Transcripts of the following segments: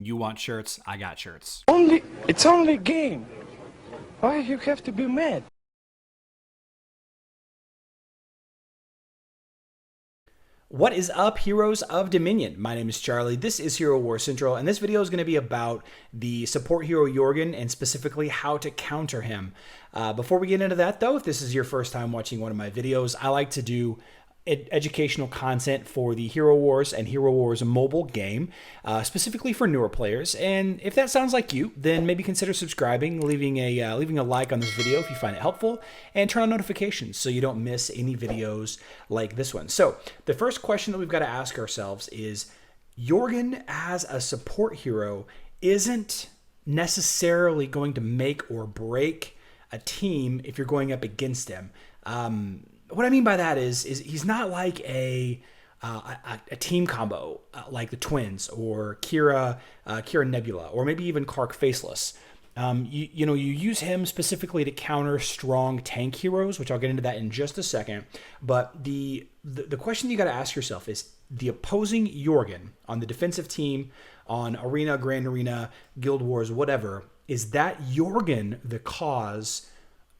You want shirts? I got shirts. It's only a game. Why you have to be mad? What is up, heroes of Dominion? My name is Charlie. This is Hero Wars Central, and this video is going to be about the support hero Jorgen and specifically how to counter him. Before we get into that, though, if this is your first time watching one of my videos, I like to do educational content for the Hero Wars and Hero Wars mobile game, specifically for newer players. And if that sounds like you, then maybe consider subscribing, leaving a like on this video if you find it helpful, and turn on notifications so you don't miss any videos like this one. So the first question that we've got to ask ourselves is, Jorgen as a support hero isn't necessarily going to make or break a team if you're going up against him. What I mean by that is he's not like a team combo like the twins or Kira Nebula, or maybe even Kark Faceless. You use him specifically to counter strong tank heroes, which I'll get into that in just a second. But the question you got to ask yourself is, the opposing Jorgen on the defensive team, on Arena, Grand Arena, Guild Wars, whatever, is that Jorgen the cause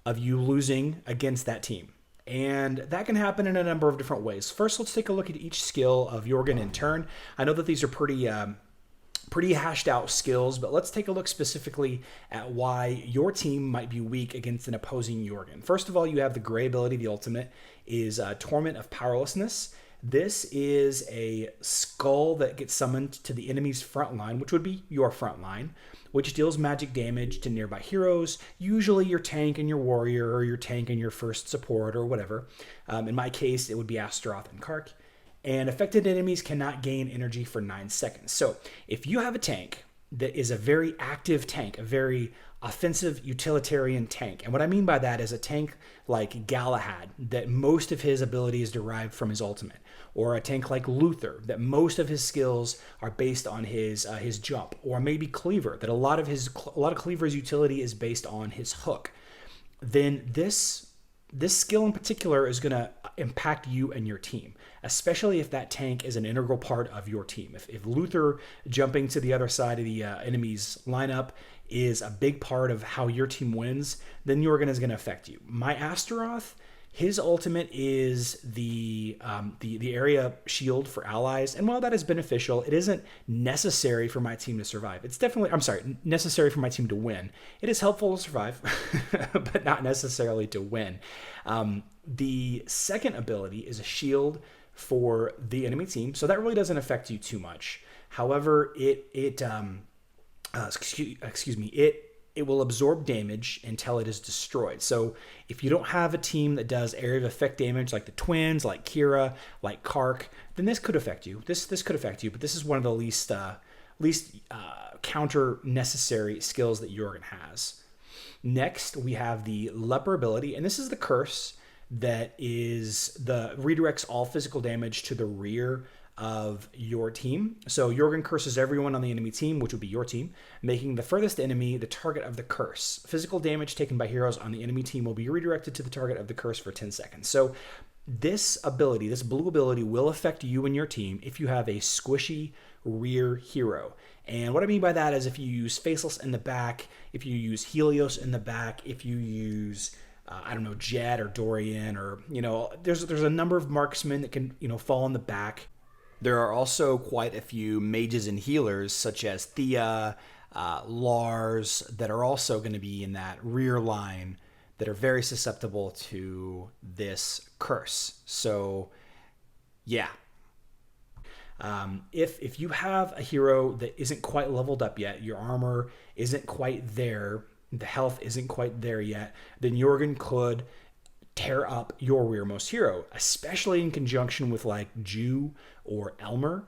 of you losing against that team? And that can happen in a number of different ways. First, let's take a look at each skill of Jorgen in turn. I know that these are pretty hashed out skills, but let's take a look specifically at why your team might be weak against an opposing Jorgen. First of all, you have the gray ability. The ultimate is Torment of Powerlessness. This is a skull that gets summoned to the enemy's front line, which would be your front line, which deals magic damage to nearby heroes, usually your tank and your warrior, or your tank and your first support, or whatever. In my case, it would be Astaroth and Kark. And affected enemies cannot gain energy for 9 seconds. So if you have a tank that is a very active tank, a very offensive utilitarian tank, and what I mean by that is a tank like Galahad, that most of his ability is derived from his ultimate, or a tank like Luther, that most of his skills are based on his jump, or maybe Cleaver, that a lot of Cleaver's utility is based on his hook, then this skill in particular is going to impact you and your team, especially if that tank is an integral part of your team. If Luther jumping to the other side of the enemy's lineup is a big part of how your team wins, then Jorgen is going to affect you. My Astaroth, his ultimate is the area shield for allies, and while that is beneficial, it isn't necessary for my team to survive. It's definitely, necessary for my team to win. It is helpful to survive, but not necessarily to win. The second ability is a shield for the enemy team, so that really doesn't affect you too much. However, it will absorb damage until it is destroyed. So if you don't have a team that does area of effect damage like the twins, like Kira, like Kark, then this could affect you. This could affect you, but this is one of the least counter necessary skills that Jorgen has. Next, we have the leper ability, and this is the curse that redirects all physical damage to the rear of your team. So Jorgen curses everyone on the enemy team, which would be your team, making the furthest enemy the target of the curse. Physical damage taken by heroes on the enemy team will be redirected to the target of the curse for 10 seconds. So this ability, this blue ability, will affect you and your team if you have a squishy rear hero. And what I mean by that is if you use Faceless in the back, if you use Helios in the back, if you use Jet or Dorian, or there's a number of marksmen that can fall in the back. There are also quite a few mages and healers, such as Thea, Lars, that are also going to be in that rear line that are very susceptible to this curse. So, yeah. If you have a hero that isn't quite leveled up yet, your armor isn't quite there, the health isn't quite there yet, then Jorgen could tear up your rearmost hero, especially in conjunction with like Jew or Elmer,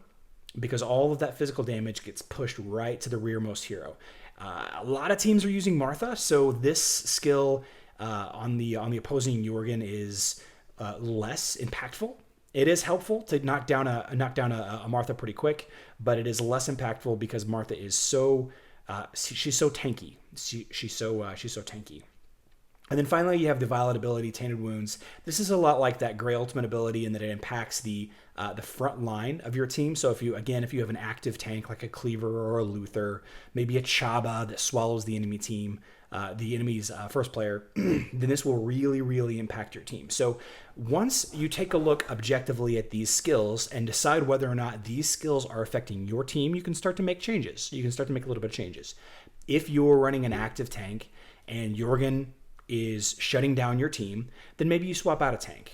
because all of that physical damage gets pushed right to the rearmost hero. A lot of teams are using Martha, so this skill on the opposing Jorgen is less impactful. It is helpful to knock down a Martha pretty quick, but it is less impactful because Martha is she's so tanky. She's so tanky. And then finally, you have the Violet ability, Tainted Wounds. This is a lot like that Gray Ultimate ability in that it impacts the the front line of your team. So if you have an active tank like a Cleaver or a Luther, maybe a Chaba that swallows the enemy team, the enemy's first player, then this will really, really impact your team. So once you take a look objectively at these skills and decide whether or not these skills are affecting your team, you can start to make changes. You can start to make a little bit of changes. If you're running an active tank and Jorgen is shutting down your team, then maybe you swap out a tank.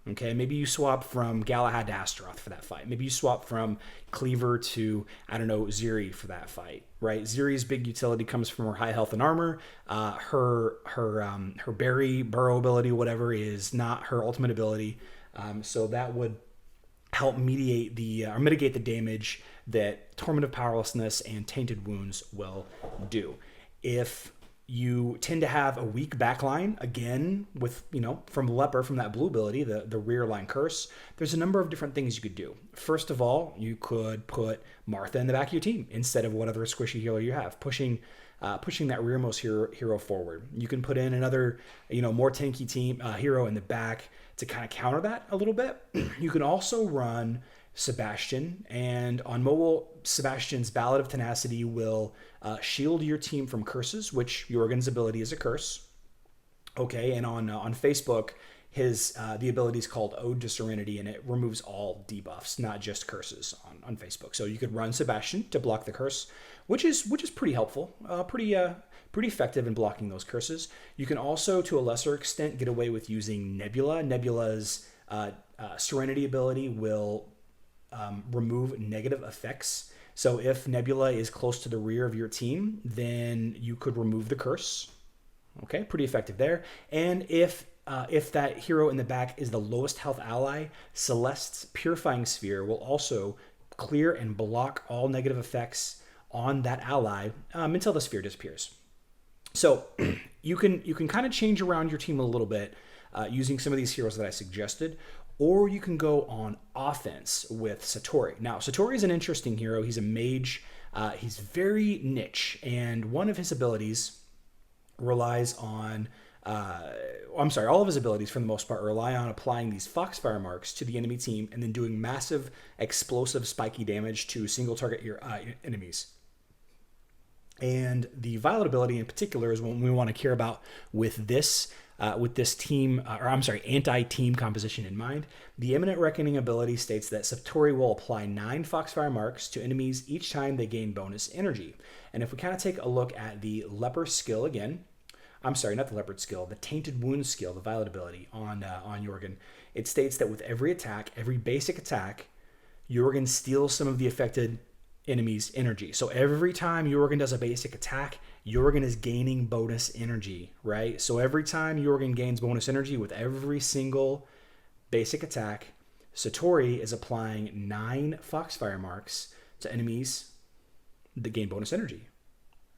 Okay, maybe you swap from Galahad to Astaroth for that fight. Maybe you swap from Cleaver to, I don't know, Ziri for that fight, right? Ziri's big utility comes from her high health and armor. Her berry, burrow ability, whatever, is not her ultimate ability. So that would help mitigate the damage that Torment of Powerlessness and Tainted Wounds will do. If you tend to have a weak backline, again, with, from Leper, from that blue ability, the rear line curse, there's a number of different things you could do. First of all, you could put Martha in the back of your team instead of whatever squishy healer you have, pushing that rearmost hero forward. You can put in another, more tanky hero in the back to kind of counter that a little bit. You can also run Sebastian, and on mobile, Sebastian's Ballad of Tenacity will shield your team from curses, which Jorgen's ability is a curse. Okay, and on Facebook, the ability is called Ode to Serenity, and it removes all debuffs, not just curses on Facebook. So you could run Sebastian to block the curse, which is pretty helpful, pretty effective in blocking those curses. You can also, to a lesser extent, get away with using Nebula. Nebula's Serenity ability will remove negative effects. So if Nebula is close to the rear of your team, then you could remove the curse. Okay, pretty effective there. And if that hero in the back is the lowest health ally, Celeste's Purifying Sphere will also clear and block all negative effects on that ally until the sphere disappears. So you can kind of change around your team a little bit using some of these heroes that I suggested, or you can go on offense with Satori. Now, Satori is an interesting hero. He's a mage. He's very niche, and one of his abilities relies on all of his abilities, for the most part, rely on applying these Foxfire marks to the enemy team and then doing massive, explosive, spiky damage to single target enemies. And the Violet ability in particular is one we want to care about with this anti-team composition in mind. The Imminent Reckoning ability states that Satori will apply 9 Foxfire marks to enemies each time they gain bonus energy. And if we kind of take a look at the Leper skill again, not the Leopard skill, the Tainted Wounds skill, the Violet ability on Jorgen, it states that with every attack, every basic attack, Jorgen steals some of the affected enemy's energy. So every time Jorgen does a basic attack, Jorgen is gaining bonus energy, right? So every time Jorgen gains bonus energy with every single basic attack, Satori is applying 9 Foxfire marks to enemies that gain bonus energy.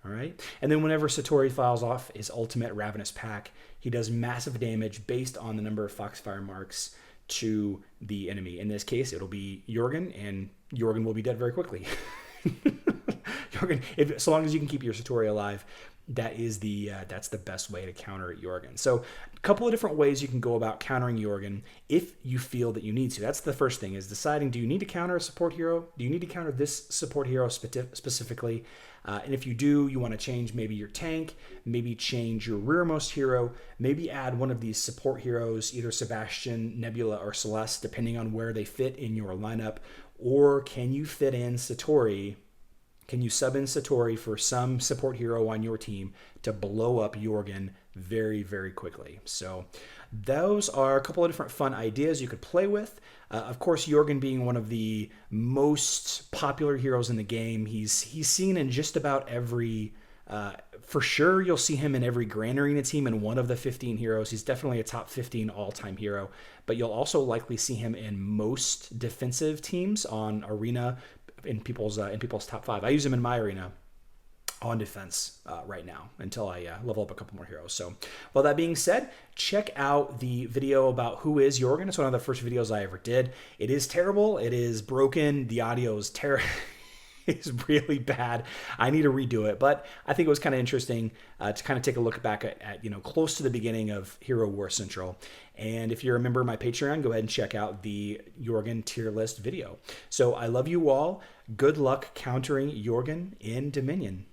All right. And then whenever Satori files off his ultimate Ravenous Pack, he does massive damage based on the number of Foxfire marks to the enemy. In this case, it'll be Jorgen, and Jorgen will be dead very quickly. Jorgen, so long as you can keep your Satori alive, that's the best way to counter Jorgen. So a couple of different ways you can go about countering Jorgen if you feel that you need to. That's the first thing, is deciding, do you need to counter a support hero? Do you need to counter this support hero specifically? And if you do, you want to change maybe your tank, maybe change your rearmost hero, maybe add one of these support heroes, either Sebastian, Nebula, or Celeste, depending on where they fit in your lineup. Or can you fit in Satori? Can you sub in Satori for some support hero on your team to blow up Jorgen very, very quickly? So those are a couple of different fun ideas you could play with. Of course, Jorgen being one of the most popular heroes in the game, he's seen in just about every... for sure, you'll see him in every Grand Arena team in one of the 15 heroes. He's definitely a top 15 all-time hero. But you'll also likely see him in most defensive teams on Arena, in people's top 5. I use him in my arena on defense right now until I level up a couple more heroes. So, well, that being said, check out the video about who is Jorgen. It's one of the first videos I ever did. It is terrible. It is broken. The audio is terrible. is really bad. I need to redo it, but I think it was kind of interesting to kind of take a look back at close to the beginning of Hero Wars Central. And if you're a member of my Patreon, go ahead and check out the Jorgen tier list video. So I love you all. Good luck countering Jorgen in Dominion.